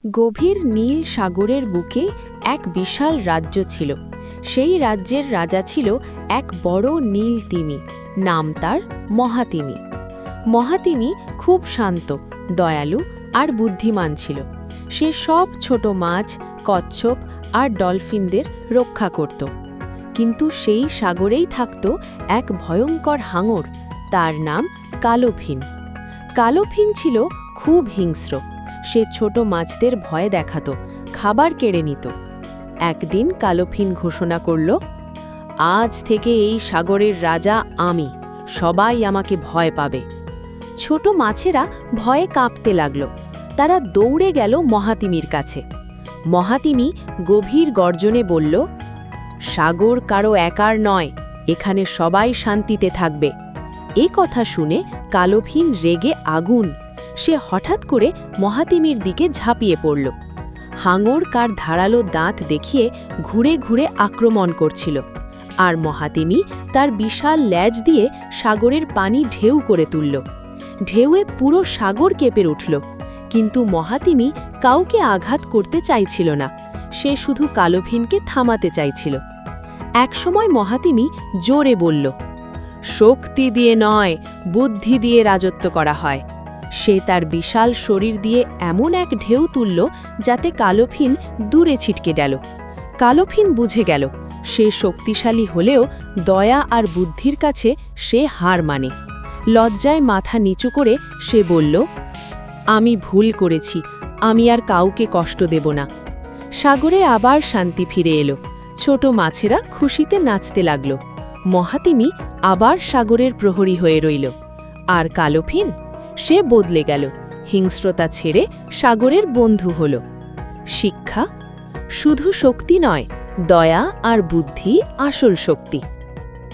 গভীর নীল সাগরের বুকে এক বিশাল রাজ্য ছিল। সেই রাজ্যের রাজা ছিল এক বড় নীল তিমি, নাম তার মহাতিমি। মহাতিমি খুব শান্ত, দয়ালু আর বুদ্ধিমান ছিল। সে সব ছোট মাছ, কচ্ছপ আর ডলফিনদের রক্ষা করত। কিন্তু সেই সাগরেই থাকত এক ভয়ঙ্কর হাঙর, তার নাম কালোফিন। কালোফিন ছিল খুব হিংস্র। সে ছোট মাছদের ভয় দেখাত, খাবার কেড়ে নিত। একদিন কালোফিন ঘোষণা করল, আজ থেকে এই সাগরের রাজা আমি, সবাই আমাকে ভয় পাবে। ছোট মাছেরা ভয়ে কাঁপতে লাগল। তারা দৌড়ে গেল মহাতিমির কাছে। মহাতিমি গভীর গর্জনে বলল, সাগর কারো একার নয়, এখানে সবাই শান্তিতে থাকবে। এ কথা শুনে কালোফিন রেগে আগুন। সে হঠাৎ করে মহাতিমির দিকে ঝাঁপিয়ে পড়ল। হাঙর কার ধারালো দাঁত দেখিয়ে ঘুরে ঘুরে আক্রমণ করছিল, আর মহাতিমি তার বিশাল ল্যাজ দিয়ে সাগরের পানি ঢেউ করে তুলল। ঢেউয়ে পুরো সাগর কেঁপে উঠল, কিন্তু মহাতিমি কাউকে আঘাত করতে চাইছিল না। সে শুধু কালোফিনকে থামাতে চাইছিল। একসময় মহাতিমি জোরে বলল, শক্তি দিয়ে নয়, বুদ্ধি দিয়ে রাজত্ব করা হয়। সে তার বিশাল শরীর দিয়ে এমন এক ঢেউ তুলল যাতে কালোফিন দূরে ছিটকে গেল। কালোফিন বুঝে গেল, সে শক্তিশালী হলেও দয়া আর বুদ্ধির কাছে সে হার মানে। লজ্জায় মাথা নিচু করে সে বলল, আমি ভুল করেছি, আমি আর কাউকে কষ্ট দেব না। সাগরে আবার শান্তি ফিরে এলো। ছোট মাছেরা খুশিতে নাচতে লাগল। মহাতিমি আবার সাগরের প্রহরী হয়ে রইল। আর কালোফিন, সে বদলে গেল, হিংস্রতা ছেড়ে সাগরের বন্ধু হল। শিক্ষা, শুধু শক্তি নয়, দয়া আর বুদ্ধি আসল শক্তি।